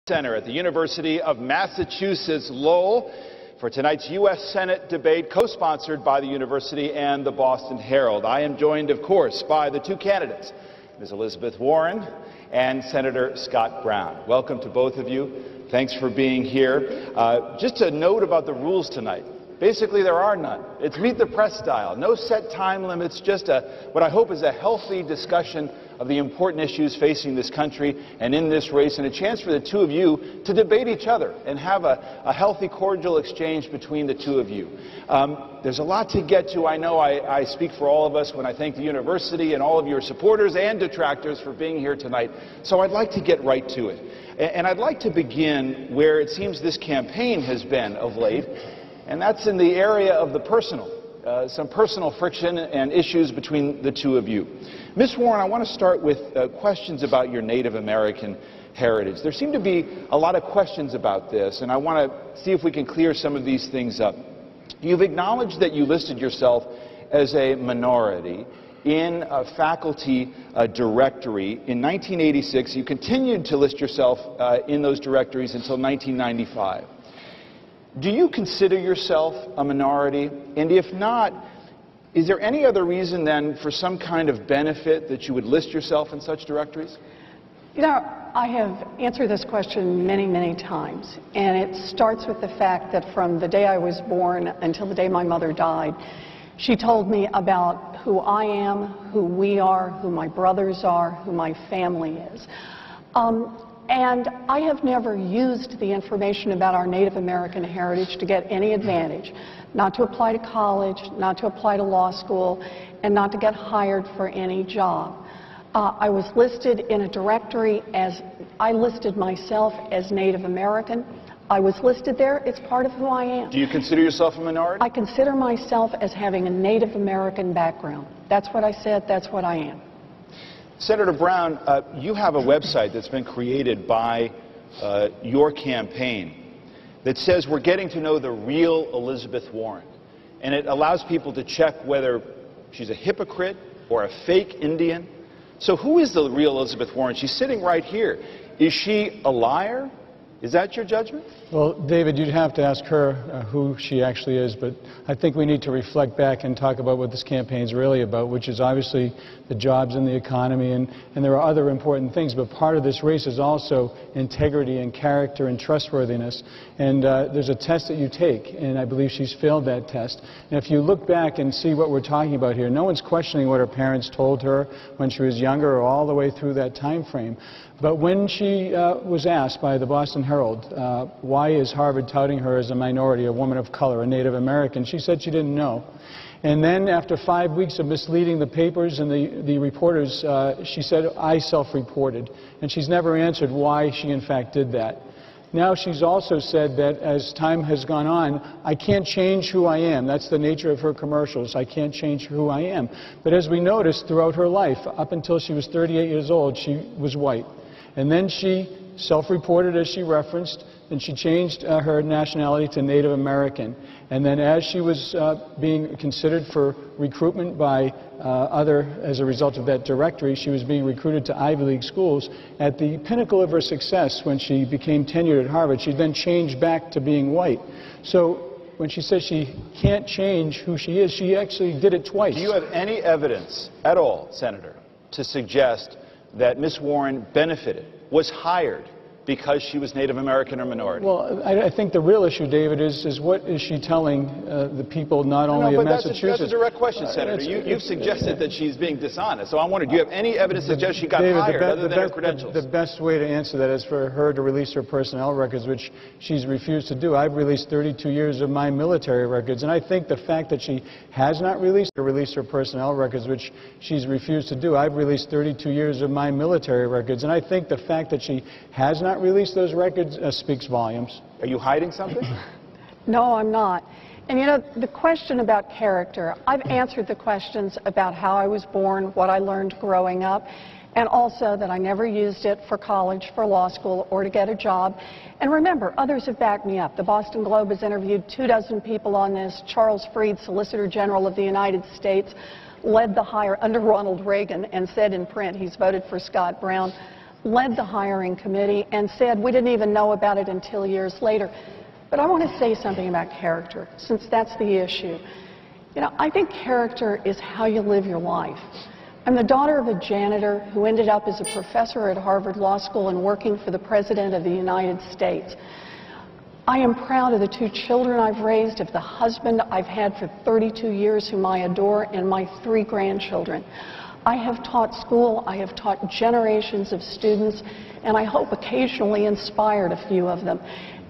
Center at the University of Massachusetts Lowell for tonight's U.S. Senate debate, co-sponsored by the university and the Boston Herald. I am joined, of course, by the two candidates, Ms. Elizabeth Warren and Senator Scott Brown. Welcome to both of you. Thanks for being here. Just a note about the rules tonight. Basically, there are none. It's meet the press style. No set time limits, just what I hope is a healthy discussion of the important issues facing this country and in this race, and a chance for the two of you to debate each other and have a healthy, cordial exchange between the two of you. There's a lot to get to. I know I speak for all of us when I thank the university and all of your supporters and detractors for being here tonight. So I'd like to get right to it. And I'd like to begin where it seems this campaign has been of late, and that's in the area of the personal. Some personal friction and issues between the two of you. Ms. Warren, I want to start with questions about your Native American heritage. There seem to be a lot of questions about this, and I want to see if we can clear some of these things up. You've acknowledged that you listed yourself as a minority in a faculty directory. In 1986, you continued to list yourself in those directories until 1995. Do you consider yourself a minority? And if not, is there any other reason then for some kind of benefit that you would list yourself in such directories? You know, I have answered this question many, many times, and it starts with the fact that from the day I was born until the day my mother died, she told me about who I am, who we are, who my brothers are, who my family is. And I have never used the information about our Native American heritage to get any advantage, not to apply to college, not to apply to law school, and not to get hired for any job. I was listed in a directory as, I listed myself as Native American. I was listed there. It's part of who I am. Do you consider yourself a minority? I consider myself as having a Native American background. That's what I said. That's what I am. Senator Brown, you have a website that's been created by your campaign that says we're getting to know the real Elizabeth Warren. And it allows people to check whether she's a hypocrite or a fake Indian. So who is the real Elizabeth Warren? She's sitting right here. Is she a liar? Is that your judgment? Well, David, you'd have to ask her who she actually is, but I think we need to reflect back and talk about what this campaign is really about, which is obviously the jobs and the economy, and there are other important things, but part of this race is also integrity and character and trustworthiness, and there's a test that you take, and I believe she's failed that test. And if you look back and see what we're talking about here, no one's questioning what her parents told her when she was younger or all the way through that time frame. But when she was asked by the Boston Herald, why is Harvard touting her as a minority, a woman of color, a Native American, she said she didn't know. And then after 5 weeks of misleading the papers and the reporters, she said, I self-reported. And she's never answered why she in fact did that. Now she's also said that as time has gone on, I can't change who I am. That's the nature of her commercials. I can't change who I am. But as we noticed throughout her life, up until she was 38 years old, she was white. And then she self-reported, as she referenced, and she changed her nationality to Native American. And then as she was being considered for recruitment by as a result of that directory, she was being recruited to Ivy League schools. At the pinnacle of her success, when she became tenured at Harvard, she then changed back to being white. So when she says she can't change who she is, she actually did it twice. Do you have any evidence at all, Senator, to suggest that Ms. Warren benefited, was hired, because she was Native American or minority? Well, I think the real issue, David, is what is she telling the people not only of Massachusetts? That's a direct question, Senator. You've suggested that she's being dishonest. So I'm wondering, do you have any evidence that suggests she got hired other than her credentials? The best way to answer that is for her to release her personnel records, which she's refused to do. I've released 32 years of my military records, and I think the fact that she has not released her personnel records, which she's refused to do. I've released 32 years of my military records, and I think the fact that she has not released those records speaks volumes. Are you hiding something? No, I'm not. And you know, the question about character, I've answered the questions about how I was born, what I learned growing up, and also that I never used it for college, for law school, or to get a job. And remember, others have backed me up. The Boston Globe has interviewed 24 people on this. Charles Fried, Solicitor General of the United States, led the hire under Ronald Reagan and said in print he's voted for Scott Brown. led the hiring committee and said we didn't even know about it until years later. But I want to say something about character, since that's the issue. You know, I think character is how you live your life. I'm the daughter of a janitor who ended up as a professor at Harvard Law School and working for the President of the United States. I am proud of the 2 children I've raised, of the husband I've had for 32 years whom I adore, and my 3 grandchildren. I have taught school, I have taught generations of students, and I hope occasionally inspired a few of them.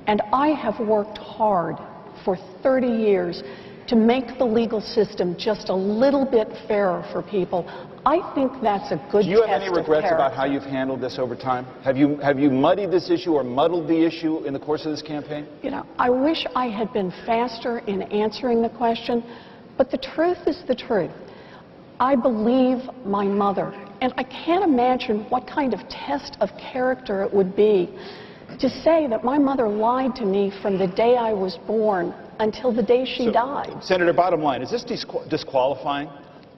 And I have worked hard for 30 years to make the legal system just a little bit fairer for people. I think that's a good test of character. Do you have any regrets about how you've handled this over time? Have you muddied this issue or muddled the issue in the course of this campaign? You know, I wish I had been faster in answering the question, but the truth is the truth. I believe my mother, and I can't imagine what kind of test of character it would be to say that my mother lied to me from the day I was born until the day she died. Senator, bottom line, is this disqualifying?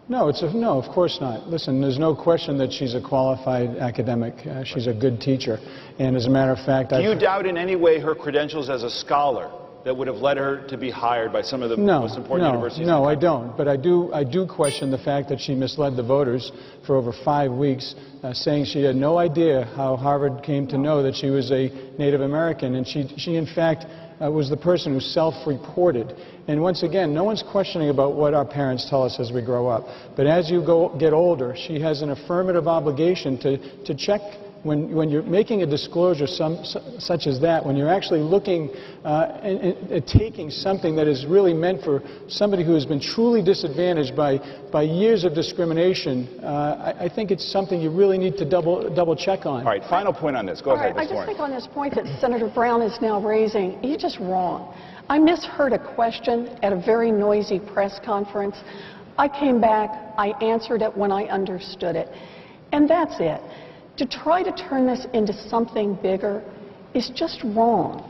No, no, of course not. Listen, there's no question that she's a qualified academic. She's a good teacher. And as a matter of fact, do you doubt in any way her credentials as a scholar that would have led her to be hired by some of the most important universities? No, I don't. But I do question the fact that she misled the voters for over 5 weeks, saying she had no idea how Harvard came to know that she was a Native American. And she in fact, was the person who self-reported. And once again, no one's questioning about what our parents tell us as we grow up. But as you get older, she has an affirmative obligation to check when you're making a disclosure such as that, when you're actually looking at taking something that is really meant for somebody who has been truly disadvantaged by years of discrimination, I think it's something you really need to double check on. All right, final point on this. Go ahead, I just think on this point that Senator Brown is now raising, he's just wrong. I misheard a question at a very noisy press conference. I came back, I answered it when I understood it. And that's it. To try to turn this into something bigger is just wrong.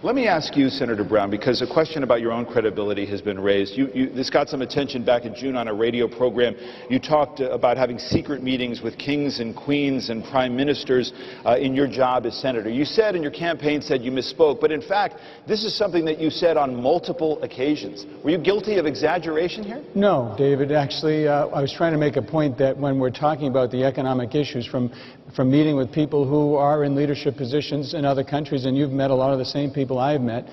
Let me ask you, Senator Brown, because a question about your own credibility has been raised. This got some attention back in June on a radio program. You talked about having secret meetings with kings and queens and prime ministers in your job as senator. You said in your campaign you misspoke, but in fact, this is something that you said on multiple occasions. Were you guilty of exaggeration here? No, David. Actually, I was trying to make a point that when we're talking about the economic issues, from meeting with people who are in leadership positions in other countries, and you've met a lot of the same people I've met,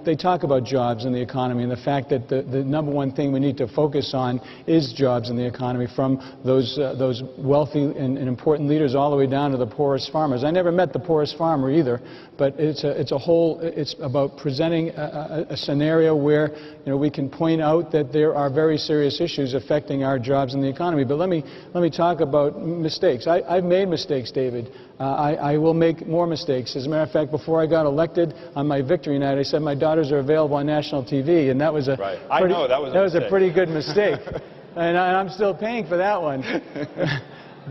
they talk about jobs and the economy and the fact that the number one thing we need to focus on is jobs in the economy, from those wealthy and important leaders all the way down to the poorest farmers. I never met the poorest farmer either, but it's about presenting a scenario where we can point out that there are very serious issues affecting our jobs and the economy. But let me talk about mistakes. I've made mistakes, David. I will make more mistakes. As a matter of fact, before I got elected, on my victory night, I said my daughters are available on national TV, and that was a a pretty good mistake. and I'm still paying for that one.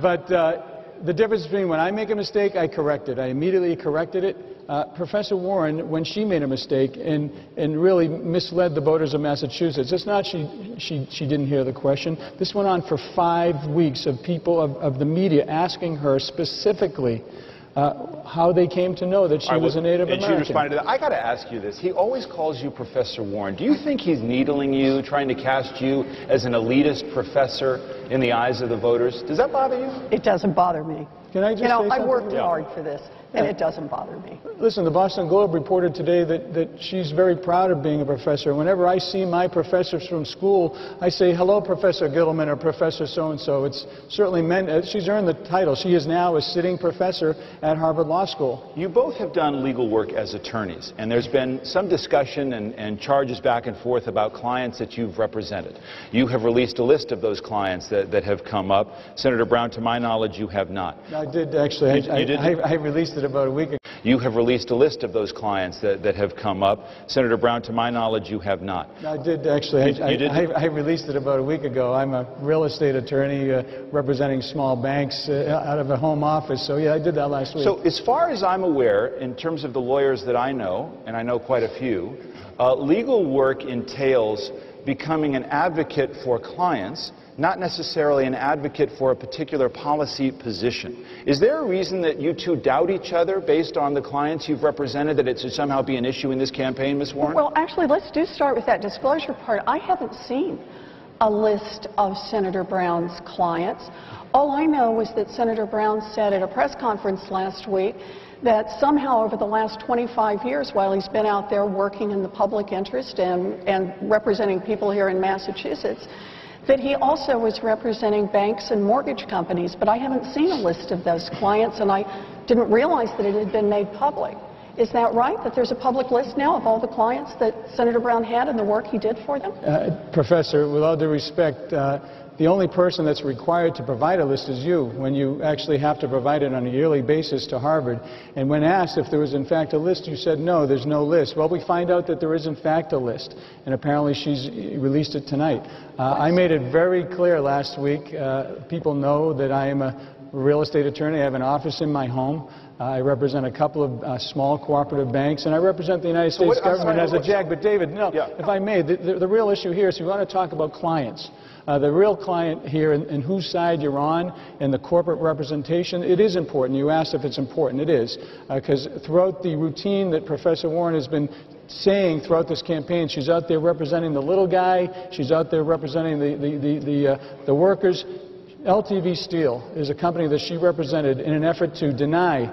But the difference between when I make a mistake, I correct it. I immediately corrected it. Professor Warren, when she made a mistake and really misled the voters of Massachusetts, it's not she didn't hear the question. This went on for 5 weeks of people of the media asking her specifically how they came to know that she was a Native American. And she responded to that. I got to ask you this. He always calls you Professor Warren. Do you think he's needling you, trying to cast you as an elitist professor in the eyes of the voters? Does that bother you? It doesn't bother me. Can I just say something? I worked hard for this, and it doesn't bother me. Listen, the Boston Globe reported today that she's very proud of being a professor. Whenever I see my professors from school, I say, hello, Professor Gittleman, or Professor so-and-so. It's certainly meant, she's earned the title. She is now a sitting professor at Harvard Law School. You both have done legal work as attorneys, and there's been some discussion and charges back and forth about clients that you've represented. You have released a list of those clients that have come up. Senator Brown, to my knowledge, you have not. I did, actually. I released it about a week ago. You have released a list of those clients that have come up. Senator Brown, to my knowledge, you have not. I did, actually. I released it about a week ago. I'm a real estate attorney representing small banks out of a home office. So, yeah, I did that last week. So, as far as I'm aware, in terms of the lawyers that I know, and I know quite a few, legal work entails becoming an advocate for clients, not necessarily an advocate for a particular policy position. Is there a reason that you two doubt each other based on the clients you've represented, that it should somehow be an issue in this campaign, Ms. Warren? Well, actually, let's start with that disclosure part. I haven't seen a list of Senator Brown's clients. All I know was that Senator Brown said at a press conference last week that somehow over the last 25 years, while he's been out there working in the public interest and representing people here in Massachusetts, that he also was representing banks and mortgage companies. But I haven't seen a list of those clients, and I didn't realize that it had been made public. Is that right, that there's a public list now of all the clients that Senator Brown had and the work he did for them? Professor, with all due respect, the only person that's required to provide a list is you, when you actually have to provide it on a yearly basis to Harvard. And when asked if there was in fact a list, you said no, there's no list. Well, we find out that there is in fact a list, and apparently she's released it tonight. I made it very clear last week. People know that I am a real estate attorney. I have an office in my home. I represent a couple of small cooperative banks, and I represent the United States government as a JAG. But David, no, if I may, the real issue here is we want to talk about clients. The real client here and whose side you're on and the corporate representation, it is important. You asked if it's important. It is. Because throughout the routine that Professor Warren has been saying throughout this campaign, she's out there representing the little guy. She's out there representing the workers. LTV Steel is a company that she represented in an effort to deny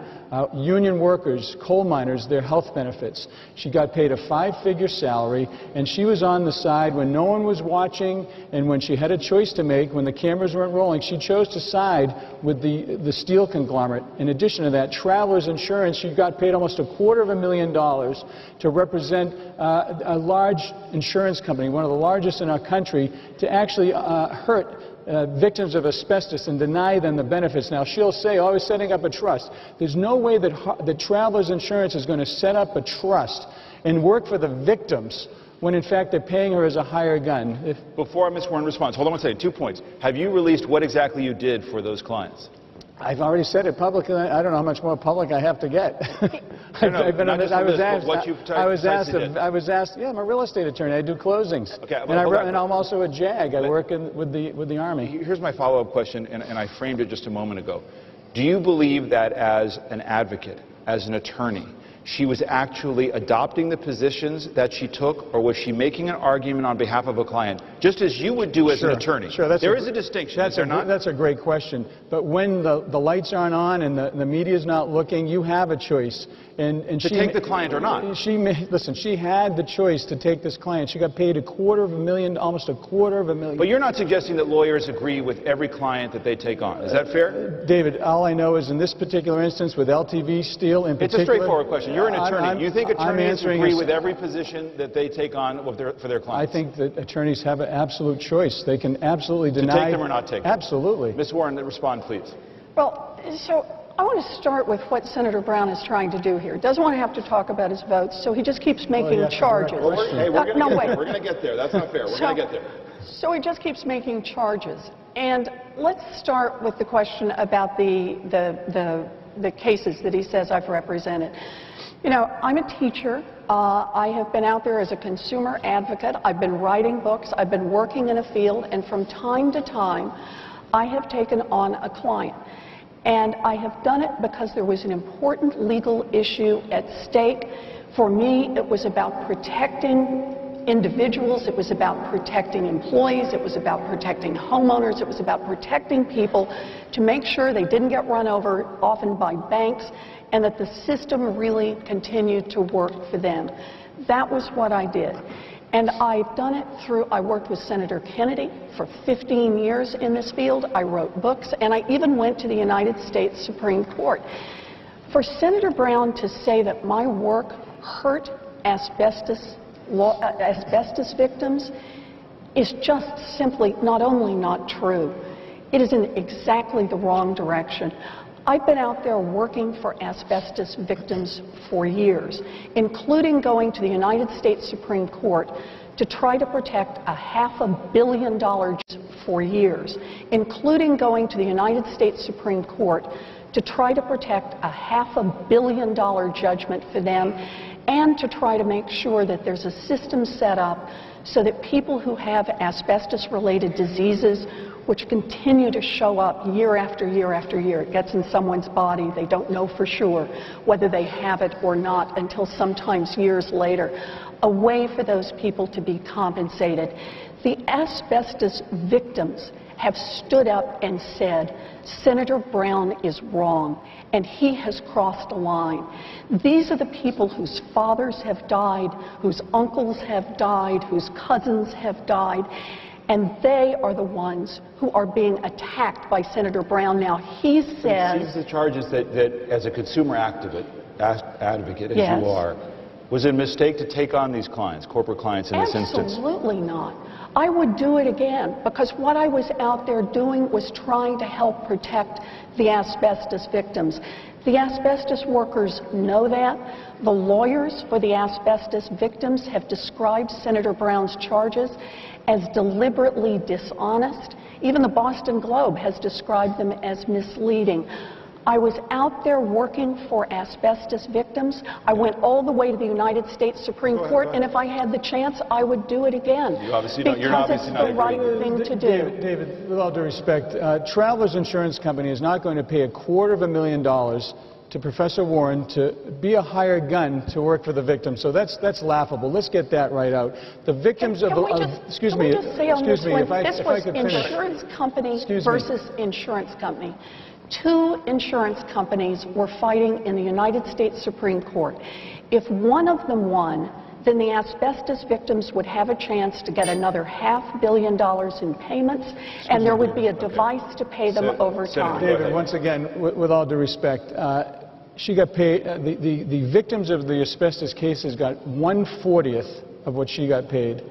union workers, coal miners, their health benefits. She got paid a 5-figure salary, and she was on the side when no one was watching, and when she had a choice to make, when the cameras weren't rolling, she chose to side with the steel conglomerate. In addition to that, Travelers Insurance, she got paid almost $250,000 to represent a large insurance company, one of the largest in our country, to actually hurt victims of asbestos and deny them the benefits. Now, she'll say, oh, I was setting up a trust. There's no way that Travelers Insurance is going to set up a trust and work for the victims when, in fact, they're paying her as a hired gun. Before Ms. Warren responds, hold on one second, 2 points. Have you released what exactly you did for those clients? I've already said it publicly. I don't know how much more public I have to get. I was asked, yeah, I'm a real estate attorney. I do closings. Okay, and I'm also a JAG. I work with the Army. Here's my follow-up question, and I framed it just a moment ago. Do you believe that as an advocate, as an attorney, she was actually adopting the positions that she took, or was she making an argument on behalf of a client, just as you would do as an attorney? Sure, there is a distinction, is there not? That's a great question. But when the lights aren't on and the media's not looking, you have a choice. And to take the client or not? Listen, she had the choice to take this client. She got paid $250,000, almost $250,000. But you're not suggesting that lawyers agree with every client that they take on. Is that fair? David, all I know is in this particular instance with LTV Steel in particular... It's a straightforward question. You're an attorney. You think attorneys agree with every position that they take on for their clients? I think that attorneys have an absolute choice. They can absolutely deny... To take them or not take them? Absolutely. Ms. Warren, respond, please. Well, so I want to start with what Senator Brown is trying to do here. He doesn't want to have to talk about his votes, so he just keeps making charges. Well, we're going to get there. That's not fair. We're going to get there. So he just keeps making charges. And let's start with the question about the cases that he says I've represented. You know, I'm a teacher. I have been out there as a consumer advocate. I've been writing books. I've been working in a field. And from time to time, I have taken on a client. And I have done it because there was an important legal issue at stake. For me, it was about protecting individuals. It was about protecting employees. It was about protecting homeowners. It was about protecting people to make sure they didn't get run over, often by banks, and that the system really continued to work for them. That was what I did. And I've done it I worked with Senator Kennedy for 15 years in this field. I wrote books, and I even went to the United States Supreme Court. For Senator Brown to say that my work hurt asbestos victims is just simply not only not true, it is in exactly the wrong direction. I've been out there working for asbestos victims for years, including going to the United States Supreme Court to try to protect $500 million for years, including going to the United States Supreme Court to try to protect $500 million judgment for them. and to try to make sure that there's a system set up so that people who have asbestos-related diseases, which continue to show up year after year after year, it gets in someone's body, they don't know for sure whether they have it or not until sometimes years later, a way for those people to be compensated. The asbestos victims have stood up and said, Senator Brown is wrong, and he has crossed a line. These are the people whose fathers have died, whose uncles have died, whose cousins have died, and they are the ones who are being attacked by Senator Brown now. He says... It seems the charge is that as a consumer advocate, as yes. you are, was it a mistake to take on these clients, corporate clients in this instance? Absolutely not. I would do it again, because what I was out there doing was trying to help protect the asbestos victims. The asbestos workers know that. The lawyers for the asbestos victims have described Senator Brown's charges as deliberately dishonest. Even the Boston Globe has described them as misleading. I was out there working for asbestos victims. I went all the way to the United States Supreme Court, and if I had the chance, I would do it again. You're obviously not it's the right thing to do. David, with all due respect, Travelers Insurance Company is not going to pay $250,000 to Professor Warren to be a hired gun to work for the victims. So that's laughable. Let's get that right out. The victims of the... Excuse me. This was insurance company versus insurance company. Two insurance companies were fighting in the United States Supreme Court. If one of them won, then the asbestos victims would have a chance to get another $500 million in payments, and there would be a device to pay them over time. David, once again, with all due respect, she got paid, the victims of the asbestos cases got 1/40th of what she got paid.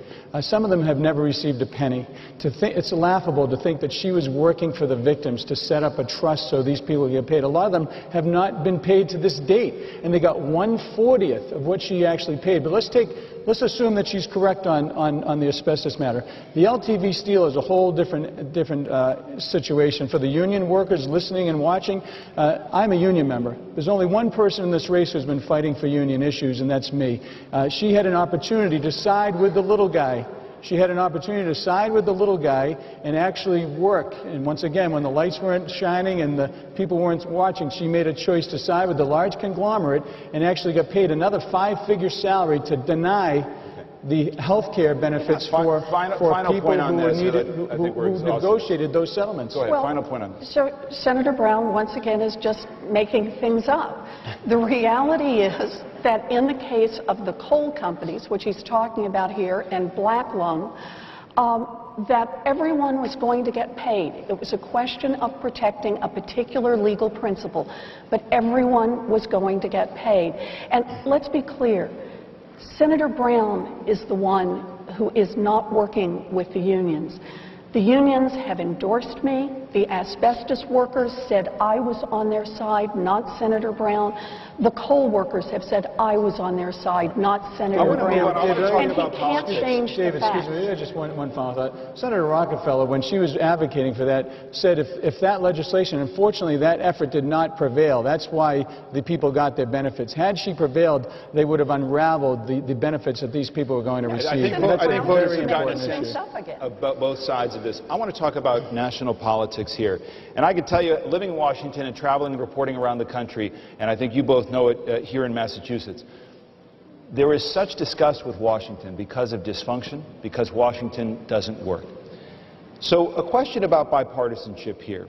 Some of them have never received a penny. It's laughable to think that she was working for the victims to set up a trust so these people get paid. A lot of them have not been paid to this date, and they got 1/40th of what she actually paid. But let's assume that she's correct on the asbestos matter. The LTV steel is a whole different situation. For the union workers listening and watching, I'm a union member. There's only one person in this race who's been fighting for union issues, and that's me. She had an opportunity to side with the little guy. She had an opportunity to side with the little guy and actually work. And once again, when the lights weren't shining and the people weren't watching, she made a choice to side with the large conglomerate and actually got paid another 5-figure salary to deny the health care benefits for people who negotiated those settlements. Go ahead, final point on this. So Senator Brown, once again, is just making things up. The reality is that in the case of the coal companies, which he's talking about here, and Black Lung, that everyone was going to get paid. It was a question of protecting a particular legal principle, but everyone was going to get paid. And let's be clear, Senator Brown is the one who is not working with the unions. The unions have endorsed me. The asbestos workers said I was on their side, not Senator Brown. The coal workers have said I was on their side, not Senator Brown. And he can't change the facts. Excuse me, just one final thought. Senator Rockefeller, when she was advocating for that, said if that legislation, unfortunately that effort did not prevail, that's why the people got their benefits. Had she prevailed, they would have unraveled the benefits that these people were going to receive. I think voters have gotten a sense about both sides of this. I want to talk about national politics here. And I can tell you, living in Washington and traveling and reporting around the country, and I think you both know it here in Massachusetts, there is such disgust with Washington because of dysfunction, because Washington doesn't work. So a question about bipartisanship here.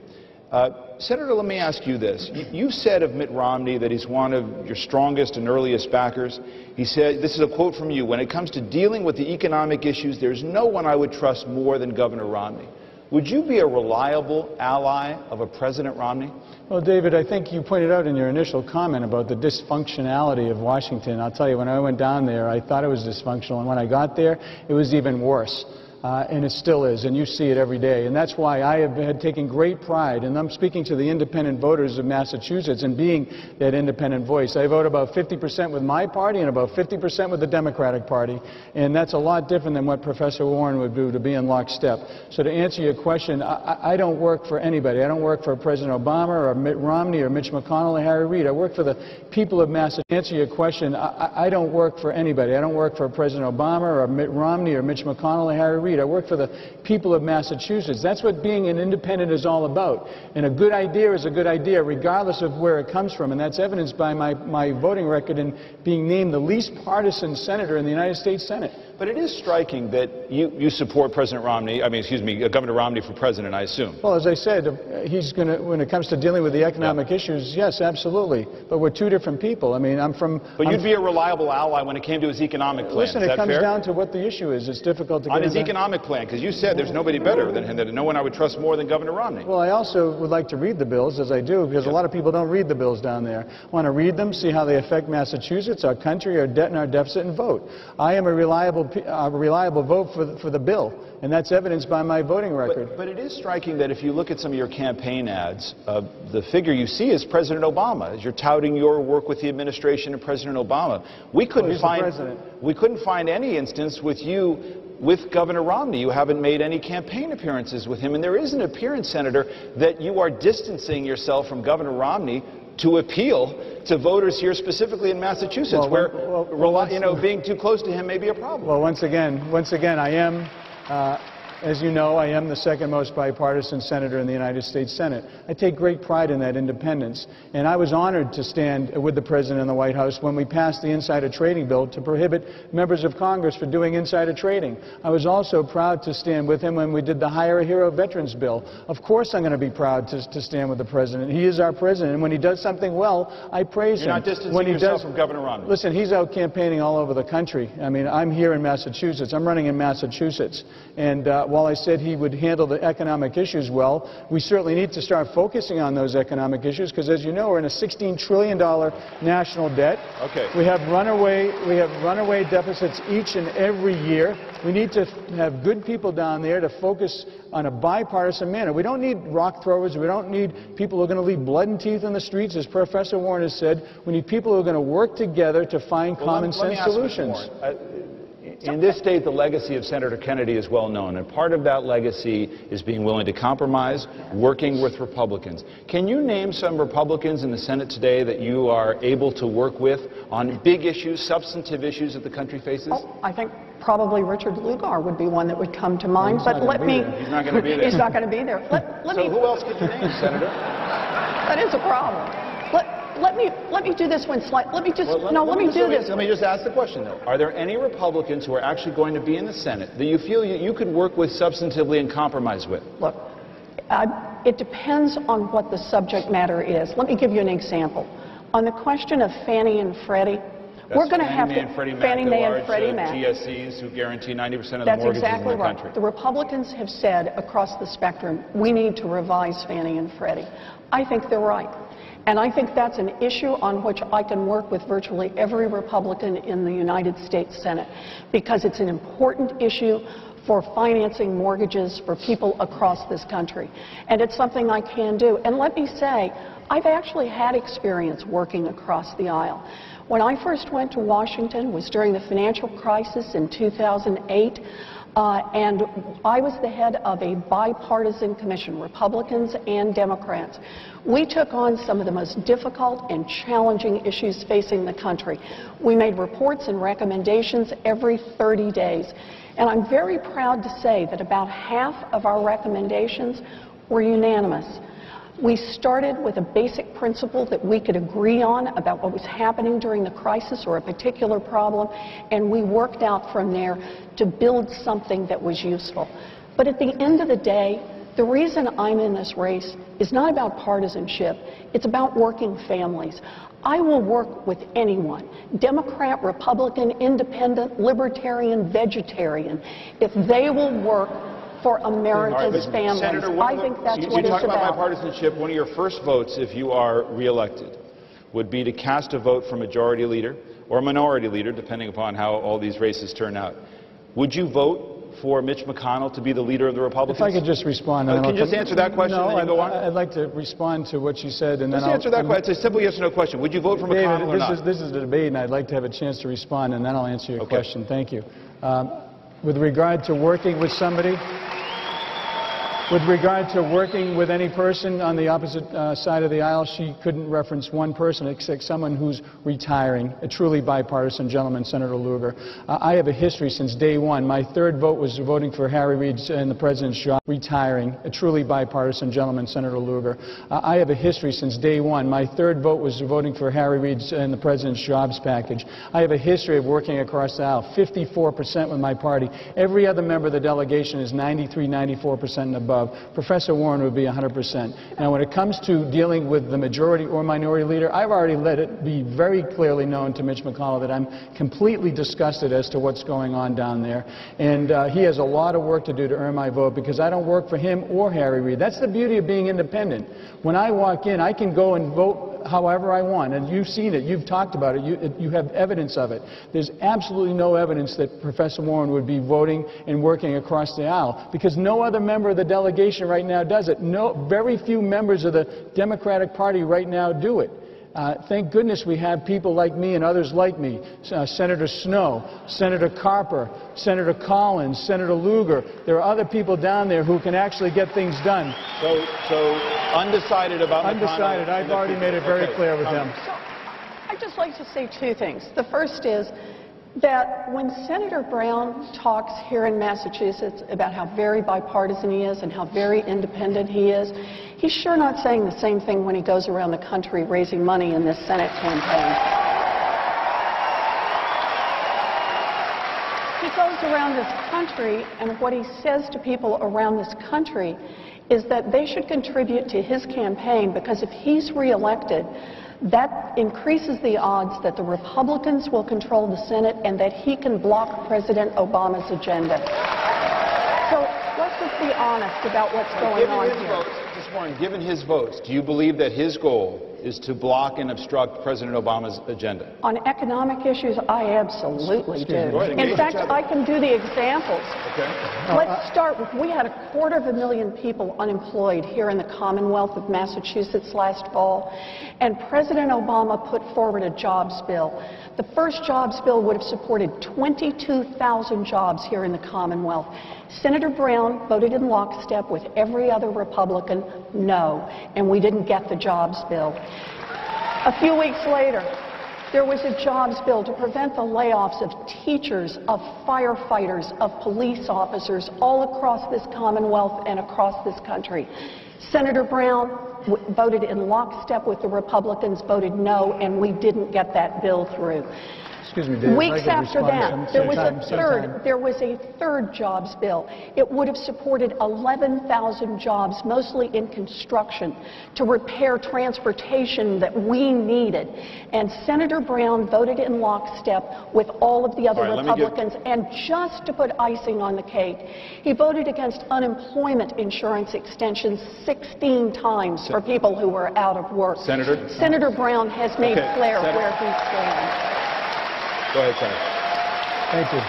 Senator, let me ask you this. You said of Mitt Romney that he's one of your strongest and earliest backers. He said, this is a quote from you, when it comes to dealing with the economic issues, there's no one I would trust more than Governor Romney. Would you be a reliable ally of a President Romney? Well, David, I think you pointed out in your initial comment about the dysfunctionality of Washington. I'll tell you, when I went down there, I thought it was dysfunctional, and when I got there, it was even worse. and it still is, and you see it every day. And that's why I have had taken great pride, and I'm speaking to the independent voters of Massachusetts and being that independent voice. I vote about 50% with my party and about 50% with the Democratic Party, and that's a lot different than what Professor Warren would do to be in lockstep. So to answer your question, I don't work for anybody. I don't work for President Obama or Mitt Romney or Mitch McConnell or Harry Reid. I work for the people of Massachusetts. To answer your question, I don't work for anybody. I don't work for President Obama or Mitt Romney or Mitch McConnell or Harry Reid. I work for the people of Massachusetts. That's what being an independent is all about. And a good idea is a good idea, regardless of where it comes from. And that's evidenced by my voting record in being named the least partisan senator in the United States Senate. But it is striking that you support President Romney, Governor Romney for president, I assume. Well, as I said, he's going to, when it comes to dealing with the economic issues, yes, absolutely. But we're two different people. I mean, But you'd be a reliable ally when it came to his economic plan. Listen, is that it comes fair? down to what the issue is. It's difficult to get on his economic plan, because you said there's nobody better than him, that no one I would trust more than Governor Romney. Well, I also would like to read the bills, as I do, because a lot of people don't read the bills down there. I want to read them, see how they affect Massachusetts, our country, our debt, and our deficit, and vote. I am a reliable vote for the bill, and that's evidenced by my voting record. But it is striking that if you look at some of your campaign ads, the figure you see is President Obama, as you're touting your work with the administration of President Obama. We couldn't find any instance with you with Governor Romney. You haven't made any campaign appearances with him, and there is an appearance, Senator, that you are distancing yourself from Governor Romney to appeal to voters here, specifically in Massachusetts, where being too close to him may be a problem. Well, once again, I am, as you know, I am the second most bipartisan senator in the United States Senate. I take great pride in that independence, and I was honored to stand with the President in the White House when we passed the insider trading bill to prohibit members of Congress from doing insider trading. I was also proud to stand with him when we did the Hire a Hero Veterans bill. Of course I'm going to be proud to stand with the President. He is our President, and when he does something well, I praise him. You're not distancing yourself from Governor Romney. Listen, he's out campaigning all over the country. I mean, I'm here in Massachusetts. I'm running in Massachusetts, and while I said he would handle the economic issues well, we certainly need to start focusing on those economic issues, because as you know, we're in a $16 trillion national debt. Okay. We have runaway deficits each and every year. We need to have good people down there to focus on a bipartisan manner. We don't need rock throwers. We don't need people who are going to leave blood and teeth in the streets, as Professor Warren has said. We need people who are going to work together to find common sense solutions. In this state, the legacy of Senator Kennedy is well known, and part of that legacy is being willing to compromise, working with Republicans. Can you name some Republicans in the Senate today that you are able to work with on big issues, substantive issues that the country faces? Oh, I think probably Richard Lugar would be one that would come to mind, but let me... He's not going to be there. He's not going to be there. Who else could you name, Senator? That is a problem. Let me do this one slightly. Let me just Let me just ask the question, though. Are there any Republicans who are actually going to be in the Senate that you feel you could work with substantively and compromise with? Look, it depends on what the subject matter is. Let me give you an example. On the question of Fannie and Freddie, we're going to have to... Fannie Mae and Freddie Mac. GSEs who guarantee 90% of the mortgages in the country. The Republicans have said across the spectrum, we need to revise Fannie and Freddie. I think they're right. And I think that's an issue on which I can work with virtually every Republican in the United States Senate, because it's an important issue for financing mortgages for people across this country. And it's something I can do. And let me say, I've actually had experience working across the aisle. When I first went to Washington was during the financial crisis in 2008. And I was the head of a bipartisan commission, Republicans and Democrats. We took on some of the most difficult and challenging issues facing the country. We made reports and recommendations every 30 days. And I'm very proud to say that about half of our recommendations were unanimous. We started with a basic principle that we could agree on about what was happening during the crisis or a particular problem, and we worked out from there to build something that was useful. But at the end of the day, the reason I'm in this race is not about partisanship. It's about working families. I will work with anyone, Democrat, Republican, Independent, Libertarian, Vegetarian, if they will work for America's families. Senator, I think that's what it's about. You talk about about. bipartisanship. One of your first votes, if you are reelected, would be to cast a vote for majority leader or minority leader, depending upon how all these races turn out. Would you vote for Mitch McConnell to be the leader of the Republicans? If I could just respond. Can you just answer that question and then you go on? I'd like to respond to what you said, and then Just answer that question. It's a simple yes or no question. Would you vote for McConnell or not? This is a debate, and I'd like to have a chance to respond, and then I'll answer your question. Thank you. With regard to working with somebody, with regard to working with any person on the opposite side of the aisle, she couldn't reference one person except someone who's retiring, a truly bipartisan gentleman, Senator Lugar. I have a history since day one. My third vote was voting for Harry Reid in the president's job, retiring, a truly bipartisan gentleman, Senator Lugar. I have a history since day one. My third vote was voting for Harry Reid in the president's jobs package. I have a history of working across the aisle, 54% with my party. Every other member of the delegation is 93, 94% and above. Professor Warren would be 100%. Now, when it comes to dealing with the majority or minority leader, I've already let it be very clearly known to Mitch McConnell that I'm completely disgusted as to what's going on down there. And he has a lot of work to do to earn my vote, because I don't work for him or Harry Reid. That's the beauty of being independent. When I walk in, I can go and vote however I want, and you've seen it, you've talked about it, you have evidence of it. There's absolutely no evidence that Professor Warren would be voting and working across the aisle, because no other member of the delegation right now does it. Very few members of the Democratic Party right now do it. Thank goodness we have people like me and others like me, Senator Snowe, Senator Carper, Senator Collins, Senator Lugar. There are other people down there who can actually get things done. So undecided about McConnell? Undecided. I've already made it very clear with him. So I'd just like to say two things. The first is that when Senator Brown talks here in Massachusetts about how very bipartisan he is and how very independent he is, he's sure not saying the same thing when he goes around the country raising money in this Senate campaign. He goes around this country, and what he says to people around this country is that they should contribute to his campaign, because if he's reelected, that increases the odds that the Republicans will control the Senate and that he can block President Obama's agenda. So let's just be honest about what's going on here. Just Warren, given his votes, do you believe that his goal is to block and obstruct President Obama's agenda? On economic issues, I absolutely do. In fact, I can do the examples. Let's start with, we had 250,000 people unemployed here in the Commonwealth of Massachusetts last fall, and President Obama put forward a jobs bill. The first jobs bill would have supported 22,000 jobs here in the Commonwealth. Senator Brown voted in lockstep with every other Republican, no, and we didn't get the jobs bill. A few weeks later, there was a jobs bill to prevent the layoffs of teachers, of firefighters, of police officers all across this Commonwealth and across this country. Senator Brown voted in lockstep with the Republicans, voted no, and we didn't get that bill through. Excuse me, David, weeks after that, there was a third jobs bill. It would have supported 11,000 jobs, mostly in construction, to repair transportation that we needed. And Senator Brown voted in lockstep with all of the other Republicans. And just to put icing on the cake, he voted against unemployment insurance extensions 16 times for people who were out of work. Senator Brown has made clear where he stands. Go ahead, Senator. Thank you.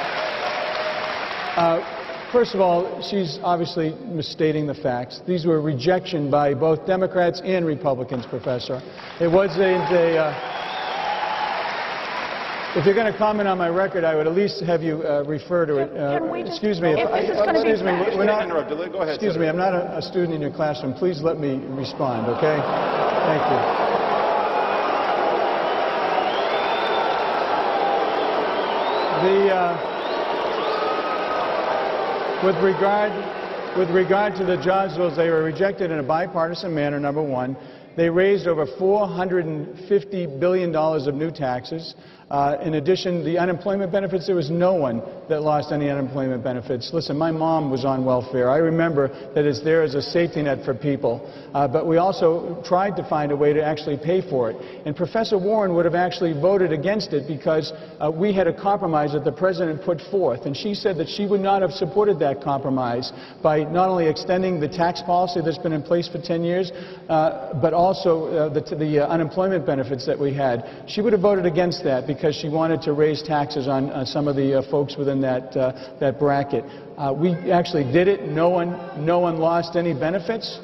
First of all, she's obviously misstating the facts. These were rejection by both Democrats and Republicans, Professor. It wasn't if you're going to comment on my record, I would at least have you refer to it. Excuse me. Excuse me. We're not interrupted. Go ahead. Excuse me. I'm not a student in your classroom. Please let me respond, okay? Thank you. With regard to the jobs bills, they were rejected in a bipartisan manner, number one. They raised over $450 billion of new taxes. In addition, the unemployment benefits, there was no one that lost any unemployment benefits. Listen, my mom was on welfare. I remember that it's there as a safety net for people. But we also tried to find a way to actually pay for it. And Professor Warren would have actually voted against it because we had a compromise that the president put forth. And she said that she would not have supported that compromise by not only extending the tax policy that's been in place for 10 years, but also the unemployment benefits that we had. She would have voted against that because she wanted to raise taxes on some of the folks within that bracket. We actually did it. No one lost any benefits.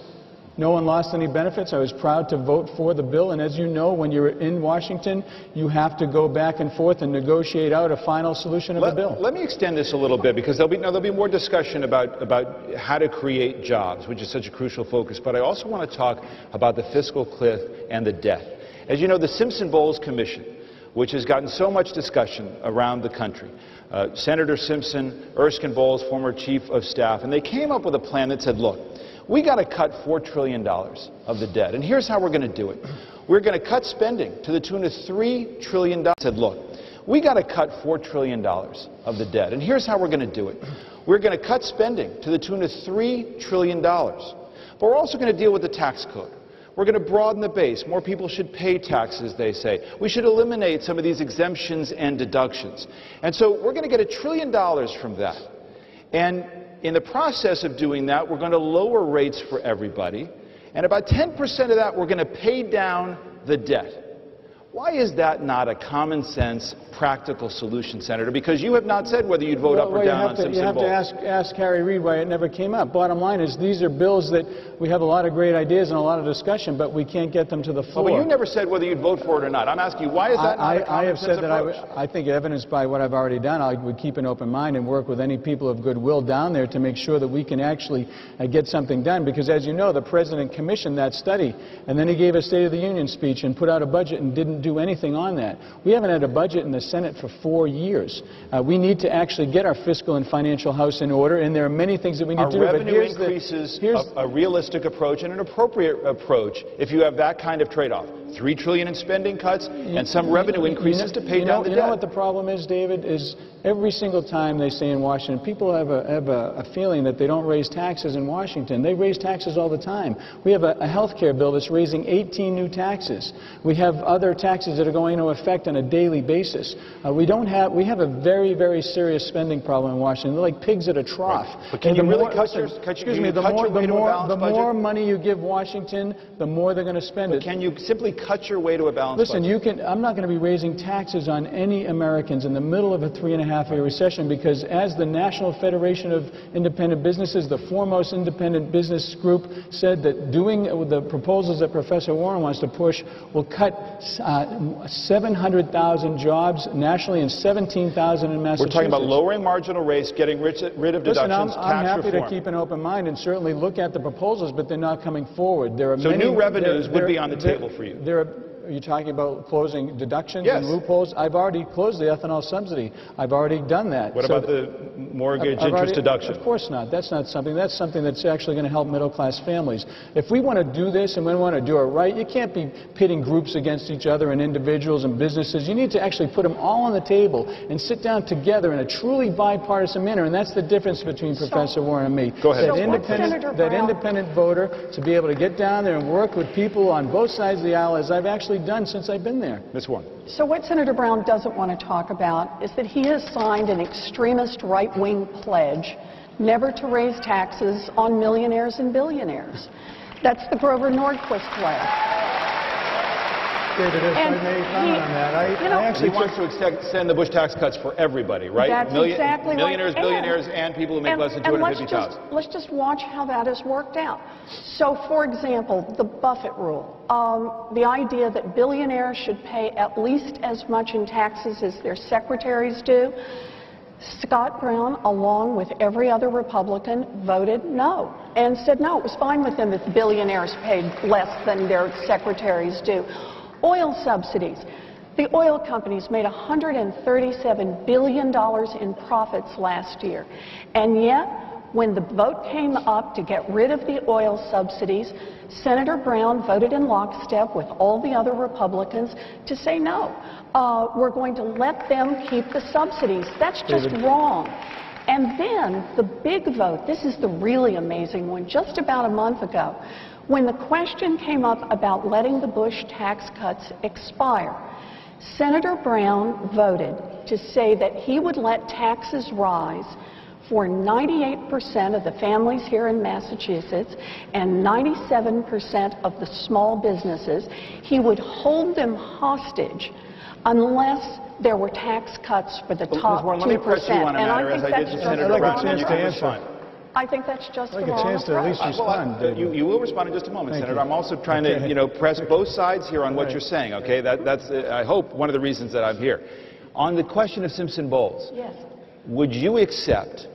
No one lost any benefits. I was proud to vote for the bill, and as you know, when you're in Washington, you have to go back and forth and negotiate out a final solution of the bill. Let me extend this a little bit, because there'll be more discussion about how to create jobs, which is such a crucial focus, but I also want to talk about the fiscal cliff and the debt. As you know, the Simpson-Bowles Commission, which has gotten so much discussion around the country, Senator Simpson, Erskine Bowles, former chief of staff, and they came up with a plan that said, look, we got to cut $4 trillion of the debt, and here's how we're going to do it. We're going to cut spending to the tune of $3 trillion. Said, look, we got to cut $4 trillion of the debt, and here's how we're going to do it. We're going to cut spending to the tune of $3 trillion, but we're also going to deal with the tax code. We're going to broaden the base. More people should pay taxes, they say. We should eliminate some of these exemptions and deductions. And so we're going to get $1 trillion from that. And in the process of doing that, we're going to lower rates for everybody. And about 10% of that, we're going to pay down the debt. Why is that not a common sense, practical solution, Senator? Because you have not said whether you'd vote up or down on Simpson-Bowles. You have to ask Harry Reid why it never came up. Bottom line is these are bills that we have a lot of great ideas and a lot of discussion, but we can't get them to the floor. Well, but you never said whether you'd vote for it or not. I'm asking you, why is that not a common sense approach? I think evidenced by what I've already done, I would keep an open mind and work with any people of goodwill down there to make sure that we can actually get something done. Because as you know, the President commissioned that study, and then he gave a State of the Union speech and put out a budget and didn't do anything on that. We haven't had a budget in the Senate for 4 years. We need to actually get our fiscal and financial house in order, and there are many things that we need to do. Are revenue increases a realistic approach and an appropriate approach if you have that kind of trade-off? $3 trillion in spending cuts and some revenue increases to pay down the debt. You know what the problem is, David, is every single time they say in Washington, people have a feeling that they don't raise taxes in Washington. They raise taxes all the time. We have a health care bill that's raising 18 new taxes. We have other taxes that are going into effect on a daily basis. We have a very, very serious spending problem in Washington. They're like pigs at a trough. Right. But can you really the more money you give Washington, the more they're going to spend it. Can you simply cut your way to a balanced budget? Listen, I'm not going to be raising taxes on any Americans in the middle of a 3.5-year recession, because as the National Federation of Independent Businesses, the foremost independent business group, said that doing the proposals that Professor Warren wants to push will cut 700,000 jobs nationally and 17,000 in Massachusetts. We're talking about lowering marginal rates, getting rid of deductions, tax I'm happy reform. to keep an open mind and certainly look at the proposals, but they're not coming forward. There are so new revenues would be on the table for you. Are you talking about closing deductions yes. and loopholes? I've already closed the ethanol subsidy. I've already done that. What about the mortgage interest deduction? Of course not. That's something that's actually going to help middle-class families. If we want to do this and we want to do it right, you can't be pitting groups against each other and individuals and businesses. You need to actually put them all on the table and sit down together in a truly bipartisan manner, and that's the difference between Professor Warren and me. Go ahead. That independent voter to be able to get down there and work with people on both sides of the aisle, as I've actually done since I've been there. Ms. Warren. So what Senator Brown doesn't want to talk about is that he has signed an extremist right-wing pledge never to raise taxes on millionaires and billionaires. That's the Grover Nordquist pledge. David, if I may comment on that, he wants to extend the Bush tax cuts for everybody, right? That's exactly right. Millionaires, billionaires, and people who make less than $250,000. Let's just watch how that has worked out. So, for example, the Buffett rule, the idea that billionaires should pay at least as much in taxes as their secretaries do. Scott Brown, along with every other Republican, voted no and said no, it was fine with them if billionaires paid less than their secretaries do. Oil subsidies. The oil companies made $137 billion in profits last year. And yet, when the vote came up to get rid of the oil subsidies, Senator Brown voted in lockstep with all the other Republicans to say no. We're going to let them keep the subsidies. That's just wrong. And then the big vote, this is the really amazing one, just about a month ago, when the question came up about letting the Bush tax cuts expire, Senator Brown voted to say that he would let taxes rise for 98% of the families here in Massachusetts and 97% of the small businesses. He would hold them hostage unless there were tax cuts for the top 2%. Let me press you on a matter, as I did to Senator Brown, and you can respond. I think that's just the I'd wrong like a chance to at least respond. You will respond in just a moment, Thank Senator. you. I'm also trying to, press both sides here on what you're saying. Okay, that's I hope one of the reasons that I'm here. On the question of Simpson-Bowles, Yes. would you accept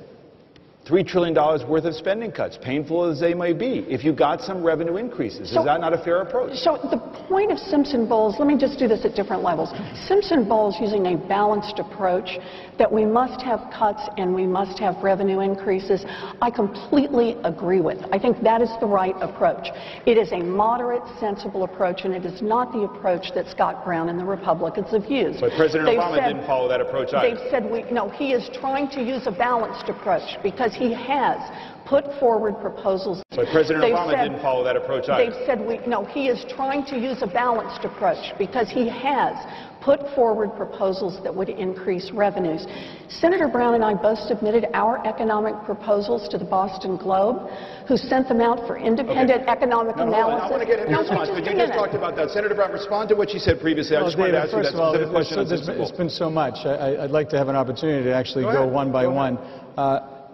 $3 trillion worth of spending cuts, painful as they may be, if you got some revenue increases? Is that not a fair approach? So the point of Simpson-Bowles, let me just do this at different levels. Simpson-Bowles using a balanced approach that we must have cuts and we must have revenue increases, I completely agree with. I think that is the right approach. It is a moderate, sensible approach, and it is not the approach that Scott Brown and the Republicans have used. But President Obama didn't follow that approach either. They've said, no, he is trying to use a balanced approach because he has put forward proposals. But President Obama didn't follow that approach either. They've said, no, he is trying to use a balanced approach because he has put forward proposals that would increase revenues. Senator Brown and I both submitted our economic proposals to the Boston Globe, who sent them out for independent economic analysis. I want to get into response, but you just talked about that. Senator Brown, respond to what she said previously. I just wanted to ask you that specific question on Simpson-Bowles. It's been so much. I'd like to have an opportunity to actually go one by one.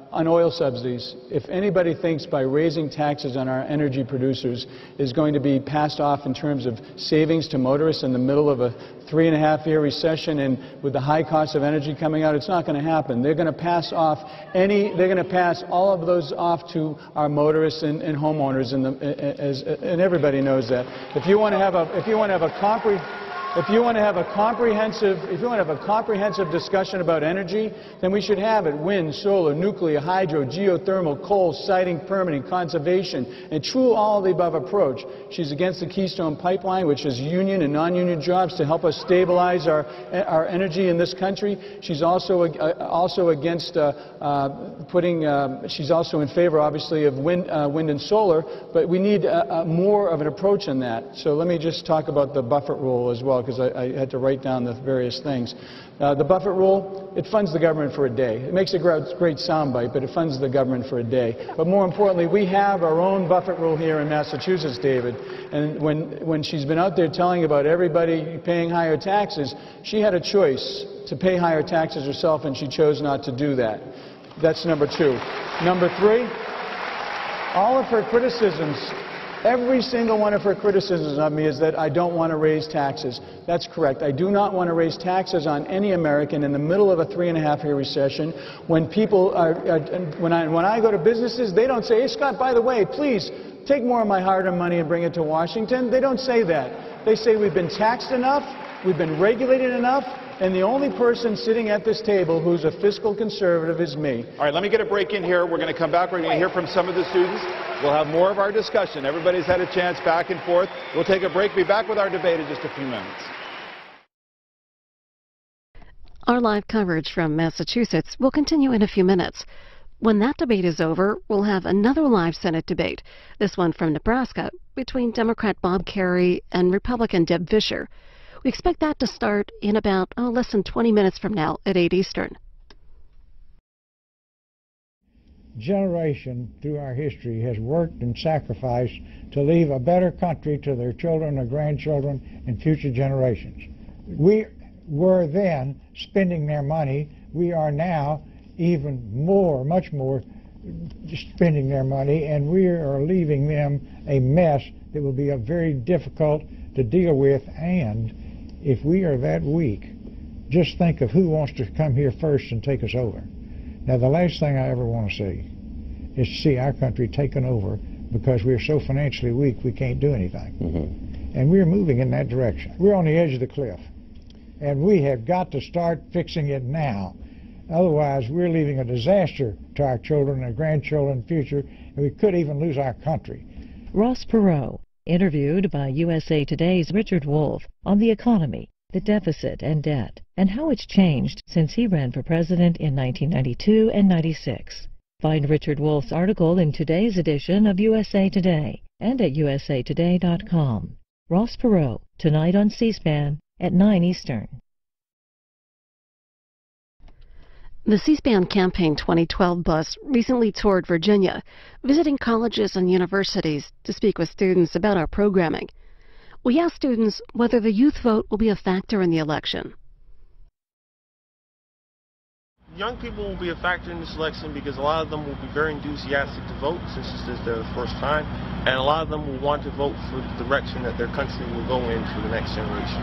On oil subsidies, if anybody thinks by raising taxes on our energy producers is going to be passed off in terms of savings to motorists in the middle of a 3.5-year recession and with the high cost of energy coming out, it's not going to happen. They're going to pass off all of those off to our motorists and homeowners, and everybody knows that. If you want to have a comprehensive discussion about energy, then we should have it: wind, solar, nuclear, hydro, geothermal, coal, siting, permitting, conservation, and true all-of-the-above approach. She's against the Keystone Pipeline, which is union and non-union jobs to help us stabilize our energy in this country. She's also against she's also in favor, obviously, of wind and solar, but we need more of an approach in that. So let me just talk about the Buffett rule as well, because I had to write down the various things. The Buffett rule, it funds the government for a day. It makes a great soundbite, but it funds the government for a day. But more importantly, we have our own Buffett rule here in Massachusetts, David. And when she's been out there telling about everybody paying higher taxes, she had a choice to pay higher taxes herself, and she chose not to do that. That's number two. Number three, all of her criticisms, every single one of her criticisms of me is that I don't want to raise taxes. That's correct. I do not want to raise taxes on any American in the middle of a 3.5-year recession when people when I go to businesses, they don't say, hey, Scott, by the way, please take more of my hard-earned money and bring it to Washington. They don't say that. They say we've been taxed enough, we've been regulated enough, and the only person sitting at this table who's a fiscal conservative is me. All right, let me get a break in here. We're going to come back. We're going to hear from some of the students. We'll have more of our discussion. Everybody's had a chance back and forth. We'll take a break. Be back with our debate in just a few minutes. Our live coverage from Massachusetts will continue in a few minutes. When that debate is over, we'll have another live Senate debate, this one from Nebraska, between Democrat Bob Kerrey and Republican Deb Fischer. We expect that to start in about less than 20 minutes from now at 8 Eastern. Generation through our history has worked and sacrificed to leave a better country to their children and grandchildren and future generations. We were then spending their money. We are now even more, much more, spending their money, and we are leaving them a mess that will be very difficult to deal with. And if we are that weak, just think of who wants to come here first and take us over. Now, the last thing I ever want to see is to see our country taken over because we're so financially weak we can't do anything. And we're moving in that direction. We're on the edge of the cliff, and we have got to start fixing it now. Otherwise, we're leaving a disaster to our children and grandchildren future, and we could even lose our country. Ross Perot, interviewed by USA Today's Richard Wolff on the economy, the deficit and debt, and how it's changed since he ran for president in 1992 and 96. Find Richard Wolff's article in today's edition of USA Today and at usatoday.com. Ross Perot, tonight on C-SPAN at 9 Eastern. The C-SPAN Campaign 2012 bus recently toured Virginia, visiting colleges and universities to speak with students about our programming. We asked students whether the youth vote will be a factor in the election. Young people will be a factor in this election because a lot of them will be very enthusiastic to vote since this is their first time, and a lot of them will want to vote for the direction that their country will go in for the next generation.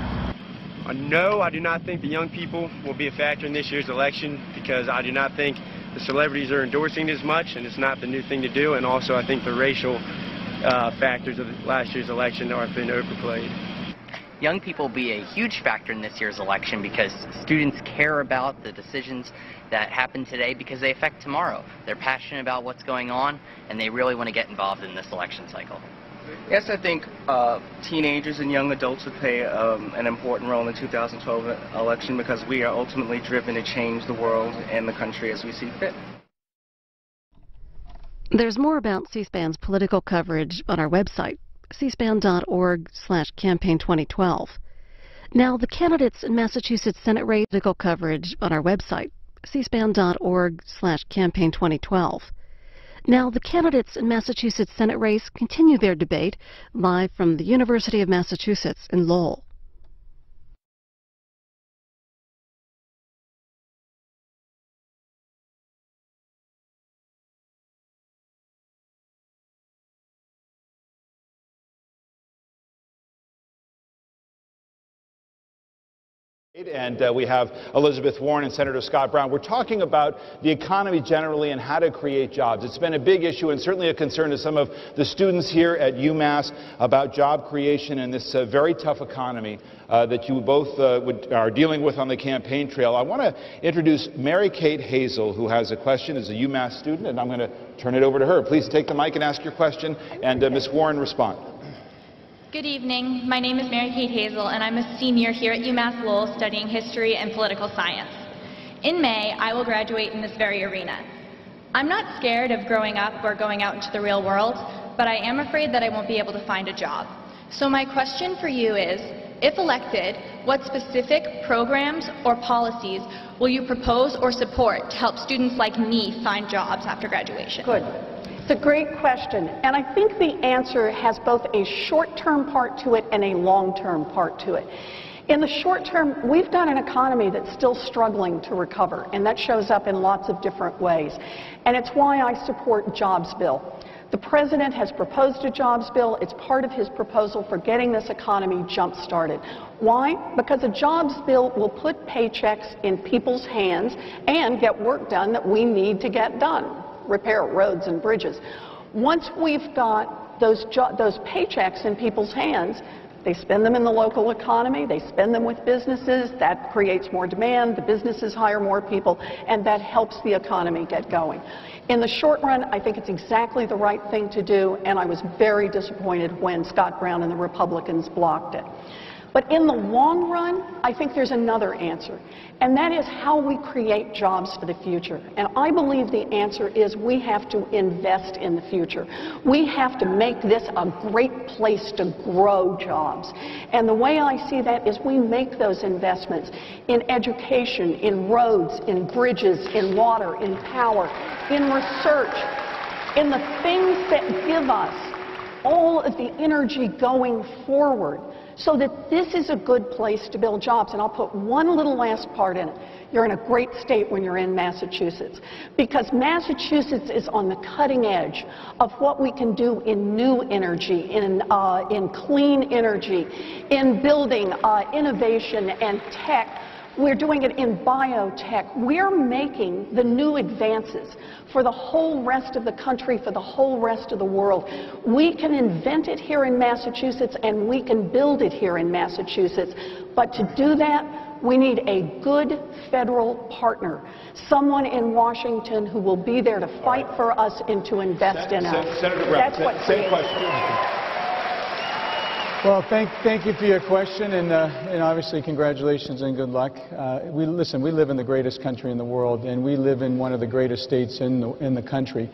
No, I do not think the young people will be a factor in this year's election because I do not think the celebrities are endorsing as much, and it's not the new thing to do, and also I think the racial factors of last year's election have been overplayed. Young people will be a huge factor in this year's election because students care about the decisions that happen today because they affect tomorrow. They're passionate about what's going on, and they really want to get involved in this election cycle. Yes, I think teenagers and young adults would play an important role in the 2012 election because we are ultimately driven to change the world and the country as we see fit. There's more about C-SPAN's political coverage on our website, cspan.org/campaign2012. Now, the candidates in Massachusetts Senate race political coverage on our website, cspan.org/campaign2012. Now, the candidates in Massachusetts Senate race continue their debate live from the University of Massachusetts in Lowell. And we have Elizabeth Warren and Senator Scott Brown. We're talking about the economy generally and how to create jobs. It's been a big issue and certainly a concern to some of the students here at UMass about job creation and this very tough economy that you both are dealing with on the campaign trail. I want to introduce Mary Kate Hazel, who has a question as a UMass student, and I'm going to turn it over to her. Please take the mic and ask your question, and Ms. Warren respond. Good evening. My name is Mary Kate Hazel, and I'm a senior here at UMass Lowell studying history and political science. In May, I will graduate in this very arena. I'm not scared of growing up or going out into the real world, but I am afraid that I won't be able to find a job. So my question for you is, if elected, what specific programs or policies will you propose or support to help students like me find jobs after graduation? Good. It's a great question, and I think the answer has both a short-term part to it and a long-term part to it. In the short term, we've got an economy that's still struggling to recover, and that shows up in lots of different ways. And it's why I support Jobs Bill. The President has proposed a Jobs Bill. It's part of his proposal for getting this economy jump-started. Why? Because a Jobs Bill will put paychecks in people's hands and get work done that we need to get done. Repair roads and bridges. Once we've got those paychecks in people's hands, they spend them in the local economy, they spend them with businesses, that creates more demand, the businesses hire more people, and that helps the economy get going. In the short run, I think it's exactly the right thing to do, and I was very disappointed when Scott Brown and the Republicans blocked it. But in the long run, I think there's another answer, and that is how we create jobs for the future. And I believe the answer is we have to invest in the future. We have to make this a great place to grow jobs. And the way I see that is we make those investments in education, in roads, in bridges, in water, in power, in research, in the things that give us all of the energy going forward, so that this is a good place to build jobs. And I'll put one little last part in it. You're in a great state when you're in Massachusetts, because Massachusetts is on the cutting edge of what we can do in new energy, in clean energy, in building innovation and tech. We're doing it in biotech. We're making the new advances for the whole rest of the country, for the whole rest of the world. We can invent it here in Massachusetts, and we can build it here in Massachusetts. But to do that, we need a good federal partner, someone in Washington who will be there to fight for us and to invest in us. Senator Brown, That's what same question. Well, thank you for your question, and obviously congratulations and good luck. We live in the greatest country in the world, and we live in one of the greatest states in the country.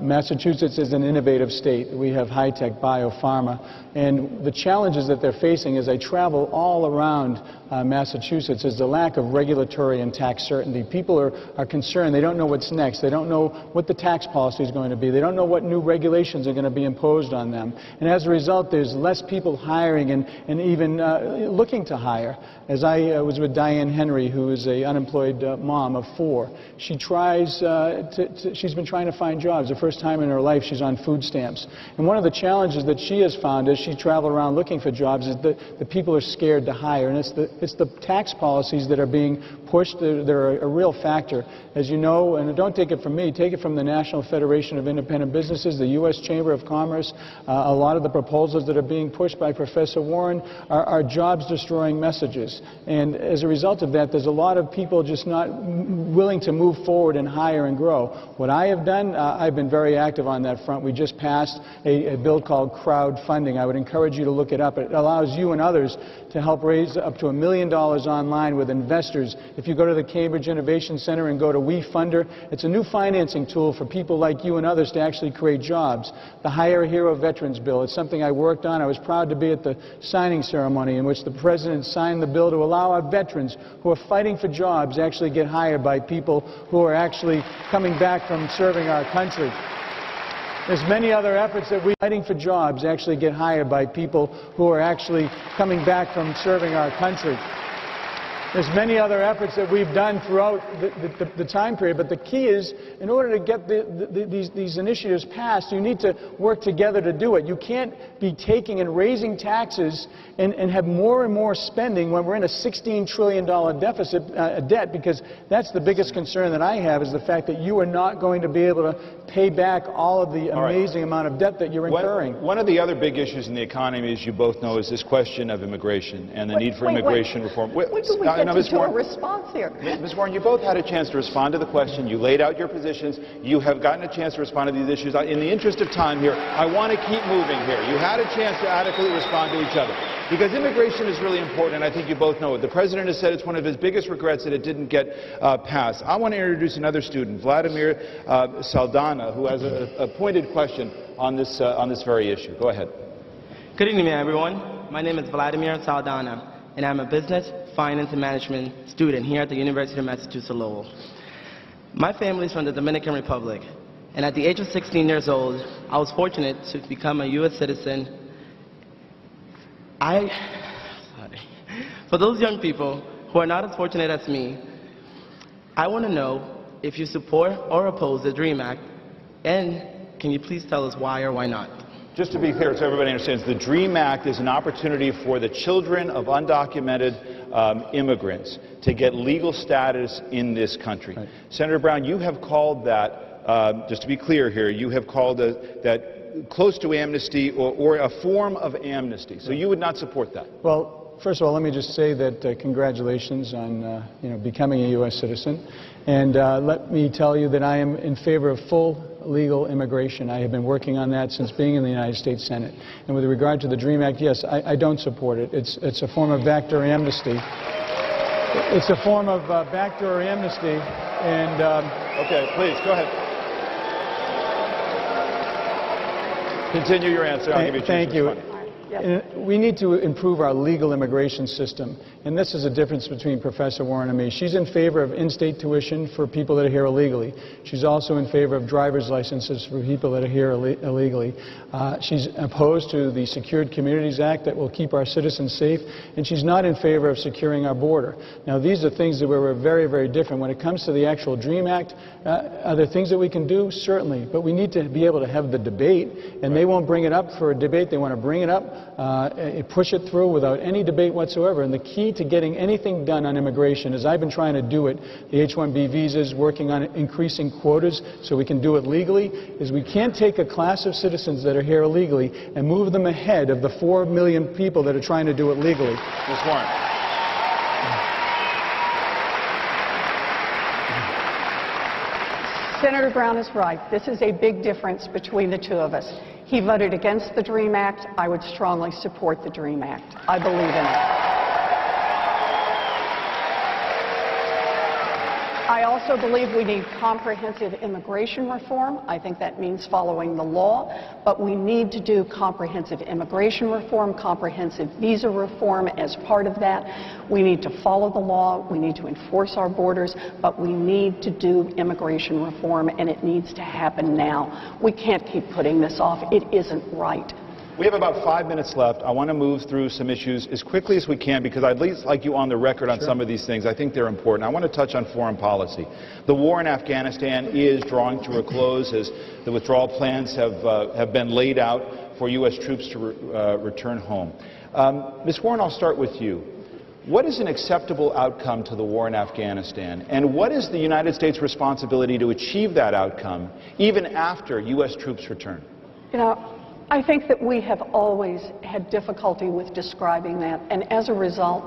Massachusetts is an innovative state. We have high-tech biopharma, and the challenges that they're facing as I travel all around Massachusetts is the lack of regulatory and tax certainty. People are concerned. They don't know what's next. They don't know what the tax policy is going to be. They don't know what new regulations are going to be imposed on them. And as a result, there's less people hiring and even looking to hire. As I was with Diane Henry, who is an unemployed mom of 4, she's been trying to find jobs. The first time in her life she's on food stamps. And one of the challenges that she has found as she traveled around looking for jobs is that the people are scared to hire. And it's the tax policies that are being pushed. They're a real factor. As you know, and don't take it from me, take it from the National Federation of Independent Businesses, the U.S. Chamber of Commerce. A lot of the proposals that are being pushed by Professor Warren are jobs-destroying messages. And as a result of that, there's a lot of people just not willing to move forward and hire and grow. What I have done, I've been very active on that front. We just passed a bill called crowdfunding. I would encourage you to look it up. It allows you and others to help raise up to $1 million online with investors. If you go to the Cambridge Innovation Center and go to WeFunder, it's a new financing tool for people like you and others to actually create jobs. The Hire a Hero Veterans Bill, it's something I worked on. I was proud to be at the signing ceremony in which the President signed the bill to allow our veterans who are fighting for jobs actually get hired by people who are actually coming back from serving our country. There's many other efforts that we're fighting for jobs actually get hired by people who are actually coming back from serving our country. There's many other efforts that we've done throughout the time period, but the key is, in order to get these initiatives passed, you need to work together to do it. You can't be taking and raising taxes and have more and more spending when we're in a $16 trillion debt, because that's the biggest concern that I have, is the fact that you are not going to be able to pay back all of the amazing amount of debt that you're incurring. One of the other big issues in the economy, as you both know, is this question of immigration and the need for immigration reform. When do we get to a response here? Ms. Warren, you both had a chance to respond to the question. You laid out your positions. You have gotten a chance to respond to these issues. In the interest of time here, I want to keep moving here. You had a chance to adequately respond to each other, because immigration is really important, and I think you both know it. The President has said it's one of his biggest regrets that it didn't get passed. I want to introduce another student, Vladimir Saldana, who has a pointed question on this very issue. Go ahead. Good evening, everyone. My name is Vladimir Saldana, and I'm a business, finance, and management student here at the University of Massachusetts Lowell. My family is from the Dominican Republic, and at the age of 16 years old, I was fortunate to become a U.S. citizen. For those young people who are not as fortunate as me, I want to know if you support or oppose the DREAM Act, and can you please tell us why or why not? Just to be clear, so everybody understands, the DREAM Act is an opportunity for the children of undocumented immigrants to get legal status in this country. Right. Senator Brown, you have called that, just to be clear here, you have called that close to amnesty or a form of amnesty. So you would not support that? Well, first of all, let me just say that congratulations on becoming a U.S. citizen. And let me tell you that I am in favor of full legal immigration. I have been working on that since being in the United States Senate. And with regard to the DREAM Act, yes, I don't support it. It's a form of backdoor amnesty. It's a form of backdoor amnesty. And okay, please go ahead. Continue your answer. I'll give you a chance to respond. Yes. We need to improve our legal immigration system, and this is a difference between Professor Warren and me. She's in favor of in-state tuition for people that are here illegally. She's also in favor of driver's licenses for people that are here illegally. She's opposed to the Secured Communities Act that will keep our citizens safe, and she's not in favor of securing our border. Now, these are things that we're very, very different. When it comes to the actual DREAM Act, are there things that we can do? Certainly, but we need to be able to have the debate, and they won't bring it up for a debate. They want to bring it up, push it through without any debate whatsoever. And the key to getting anything done on immigration, as I've been trying to do it, the H-1B visas, working on increasing quotas so we can do it legally, is we can't take a class of citizens that are here illegally and move them ahead of the 4 million people that are trying to do it legally. Ms. Warren. Senator Brown is right. This is a big difference between the two of us. He voted against the DREAM Act. I would strongly support the DREAM Act. I believe in it. I also believe we need comprehensive immigration reform. I think that means following the law, but we need to do comprehensive immigration reform, comprehensive visa reform as part of that. We need to follow the law, we need to enforce our borders, but we need to do immigration reform, and it needs to happen now. We can't keep putting this off. It isn't right. We have about 5 minutes left. I want to move through some issues as quickly as we can because I'd at least like you on the record on some of these things. I think they're important. I want to touch on foreign policy. The war in Afghanistan is drawing to a close as the withdrawal plans have been laid out for U.S. troops to return home. Ms. Warren, I'll start with you. What is an acceptable outcome to the war in Afghanistan, and what is the United States' responsibility to achieve that outcome even after U.S. troops return? You know, I think that we have always had difficulty with describing that, and as a result,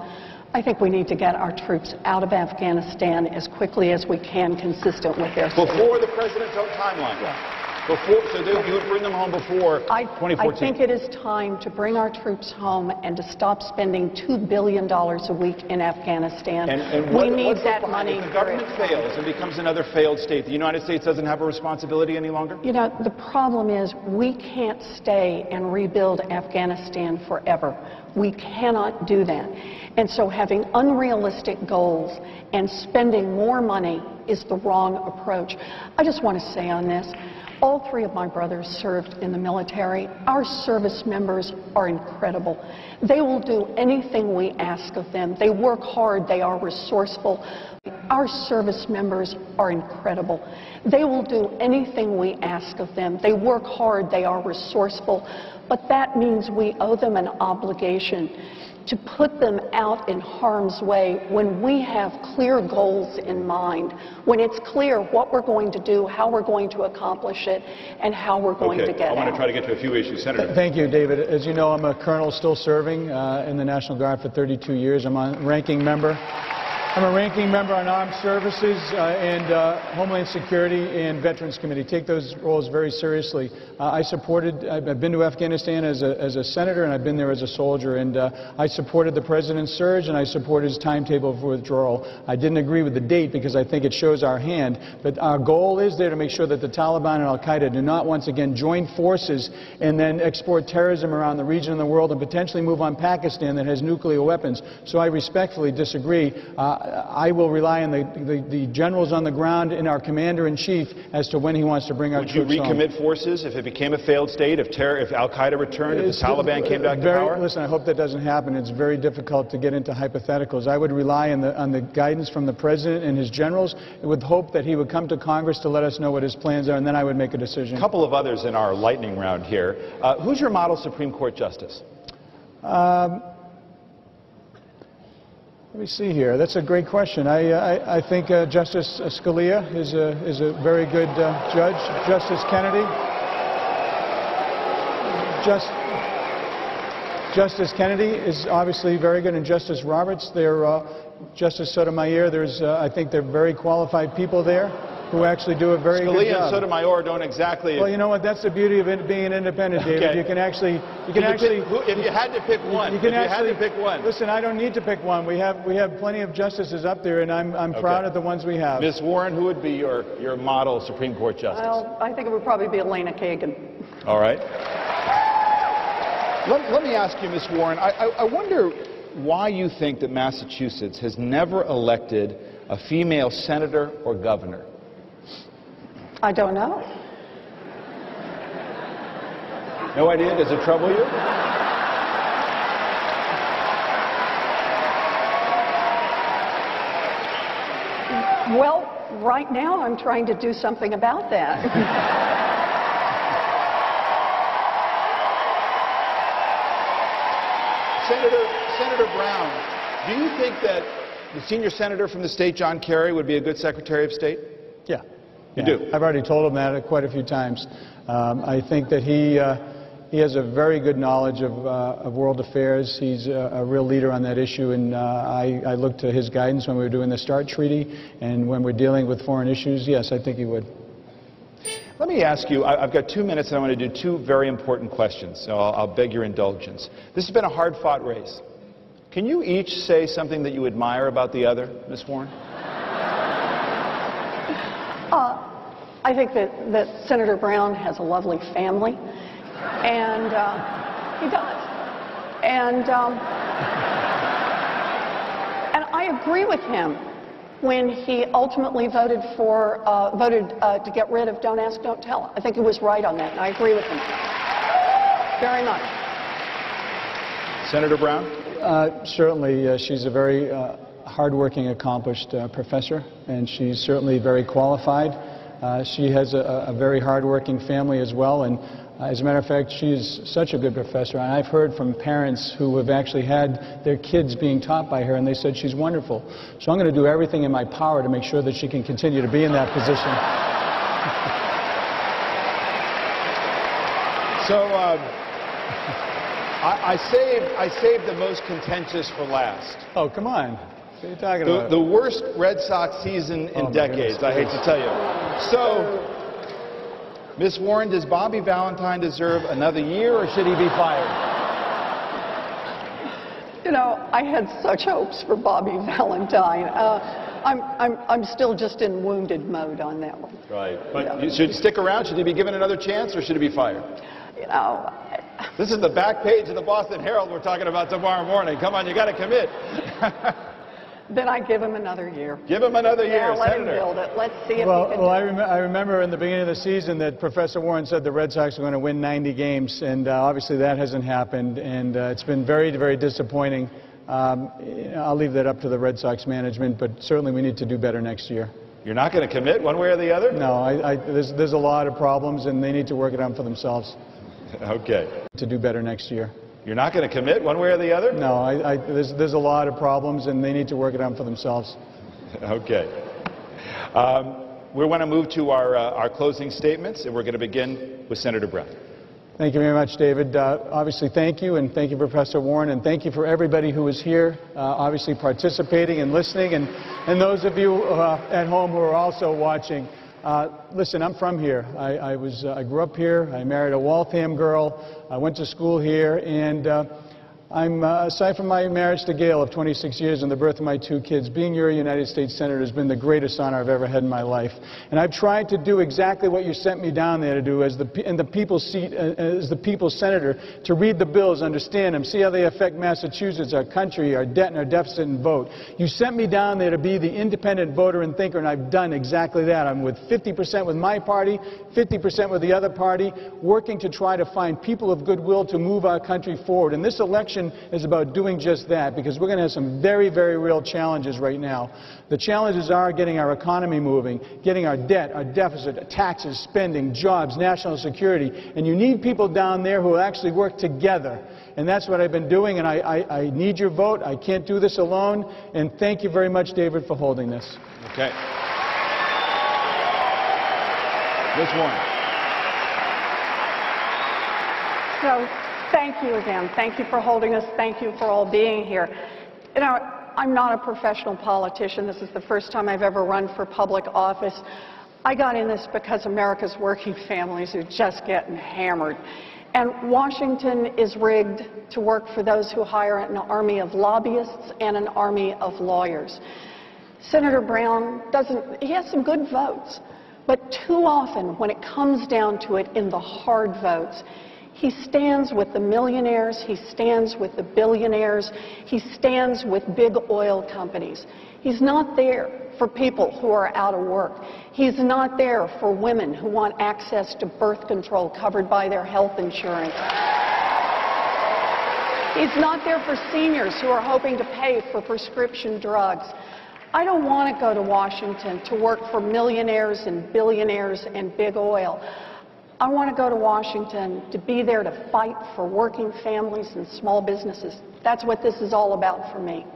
I think we need to get our troops out of Afghanistan as quickly as we can, consistent with their safety. Before the president's own timeline? Yeah. So you would bring them home before 2014? I think it is time to bring our troops home and to stop spending $2 billion a week in Afghanistan. We need that money. If the government fails and becomes another failed state, the United States doesn't have a responsibility any longer? You know, the problem is we can't stay and rebuild Afghanistan forever. We cannot do that. And so having unrealistic goals and spending more money is the wrong approach. I just want to say on this, all three of my brothers served in the military. Our service members are incredible. They will do anything we ask of them. They work hard. They are resourceful. Our service members are incredible. They will do anything we ask of them. They work hard. They are resourceful. But that means we owe them an obligation to put them out in harm's way when we have clear goals in mind, when it's clear what we're going to do, how we're going to accomplish it, and how we're going to get out. I want to try to get to a few issues. Senator. Thank you, David. As you know, I'm a colonel still serving in the National Guard for 32 years. I'm a ranking member. I'm a ranking member on Armed Services and Homeland Security and Veterans Committee. Take those roles very seriously. I've been to Afghanistan as a senator, and I've been there as a soldier, and I supported the president's surge, and I supported his timetable for withdrawal. I didn't agree with the date because I think it shows our hand, but our goal is there to make sure that the Taliban and Al-Qaeda do not once again join forces and then export terrorism around the region and the world and potentially move on Pakistan that has nuclear weapons. So I respectfully disagree. I will rely on the generals on the ground and our commander-in-chief as to when he wants to bring our troops home. Would you recommit forces if it became a failed state, if Al-Qaeda returned, if the Taliban came back to power? Listen, I hope that doesn't happen. It's very difficult to get into hypotheticals. I would rely on the guidance from the president and his generals with hope that he would come to Congress to let us know what his plans are, and then I would make a decision. A couple of others in our lightning round here. Who's your model Supreme Court justice? Let me see here. That's a great question. I think Justice Scalia is a very good judge. Justice Kennedy. Justice Kennedy is obviously very good, and Justice Roberts. Justice Sotomayor. I think they're very qualified people there who actually do a very good job. Scalia and Sotomayor don't exactly... Well, you know what? That's the beauty of being an independent, David. Okay. You can actually... If you had to pick one, Listen, I don't need to pick one. We have plenty of justices up there, and I'm proud of the ones we have. Ms. Warren, who would be your model Supreme Court justice? Well, I think it would probably be Elena Kagan. All right. Let me ask you, Ms. Warren, I wonder why you think that Massachusetts has never elected a female senator or governor. I don't know. No idea? Does it trouble you? Well, right now I'm trying to do something about that. Senator Brown, do you think that the senior senator from the state, John Kerry, would be a good Secretary of State? Yeah. You do? I've already told him that quite a few times. I think that he has a very good knowledge of world affairs. He's a real leader on that issue, and I look to his guidance when we were doing the START treaty and when we're dealing with foreign issues. Yes, I think he would. Let me ask you, I've got 2 minutes and I want to do two very important questions, so I'll beg your indulgence. This has been a hard-fought race. Can you each say something that you admire about the other, Ms. Warren? I think that Senator Brown has a lovely family, and he does. And I agree with him when he ultimately voted to get rid of Don't Ask, Don't Tell. I think he was right on that, and I agree with him very much. Senator Brown? Certainly, she's a very hardworking, accomplished professor, and she's certainly very qualified. She has a very hardworking family as well, and as a matter of fact, she is such a good professor. And I've heard from parents who have actually had their kids being taught by her, and they said she's wonderful. So I'm going to do everything in my power to make sure that she can continue to be in that position. So I saved the most contentious for last. Oh, come on. What are you talking about? The worst Red Sox season in decades, I hate to tell you. So, Ms. Warren, does Bobby Valentine deserve another year, or should he be fired? You know, I had such hopes for Bobby Valentine. I'm still just in wounded mode on that one. Right. But you should stick around. Should he be given another chance, or should he be fired? You know. This is the back page of the Boston Herald we're talking about tomorrow morning. Come on, you got to commit. Then I give him another year. Give him another year, let Senator. him build it. Let's see if he can Well, I remember in the beginning of the season that Professor Warren said the Red Sox were going to win 90 games, and obviously that hasn't happened, and it's been very, very disappointing. I'll leave that up to the Red Sox management, but certainly we need to do better next year. You're not going to commit one way or the other? No, there's a lot of problems, and they need to work it out for themselves. Okay. To do better next year. You're not going to commit one way or the other? No, there's a lot of problems, and they need to work it out for themselves. Okay. We want to move to our closing statements, and we're going to begin with Senator Brown. Thank you very much, David. Obviously, thank you, and thank you, Professor Warren, and thank you for everybody who is here, obviously participating and listening, and those of you at home who are also watching. Listen, I'm from here. I grew up here. I married a Waltham girl. I went to school here, and aside from my marriage to Gail of 26 years and the birth of my 2 kids, being your United States Senator has been the greatest honor I've ever had in my life. And I've tried to do exactly what you sent me down there to do in the people's seat, as the people's senator, to read the bills, understand them, see how they affect Massachusetts, our country, our debt and our deficit, and vote. You sent me down there to be the independent voter and thinker, and I've done exactly that. I'm with 50% with my party, 50% with the other party, working to try to find people of goodwill to move our country forward. And this election is about doing just that, because we're going to have some very, very real challenges right now. The challenges are getting our economy moving, getting our debt, our deficit, taxes, spending, jobs, national security, and you need people down there who will actually work together. And that's what I've been doing, and I need your vote. I can't do this alone, and thank you very much, David, for holding this. Okay. Ms. Warren. So, thank you again. Thank you for holding us. Thank you for all being here. You know, I'm not a professional politician. This is the first time I've ever run for public office. I got in this because America's working families are just getting hammered. And Washington is rigged to work for those who hire an army of lobbyists and an army of lawyers. Senator Brown he has some good votes, but too often when it comes down to it in the hard votes, he stands with the millionaires, he stands with the billionaires, he stands with big oil companies. He's not there for people who are out of work. He's not there for women who want access to birth control covered by their health insurance. He's not there for seniors who are hoping to pay for prescription drugs. I don't want to go to Washington to work for millionaires and billionaires and big oil. I want to go to Washington to be there to fight for working families and small businesses. That's what this is all about for me.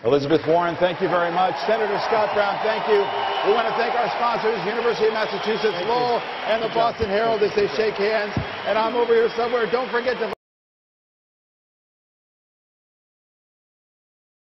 Elizabeth Warren, thank you very much. Senator Scott Brown, thank you. We want to thank our sponsors, University of Massachusetts Lowell and the Boston Herald, as they shake hands. And I'm over here somewhere. Don't forget to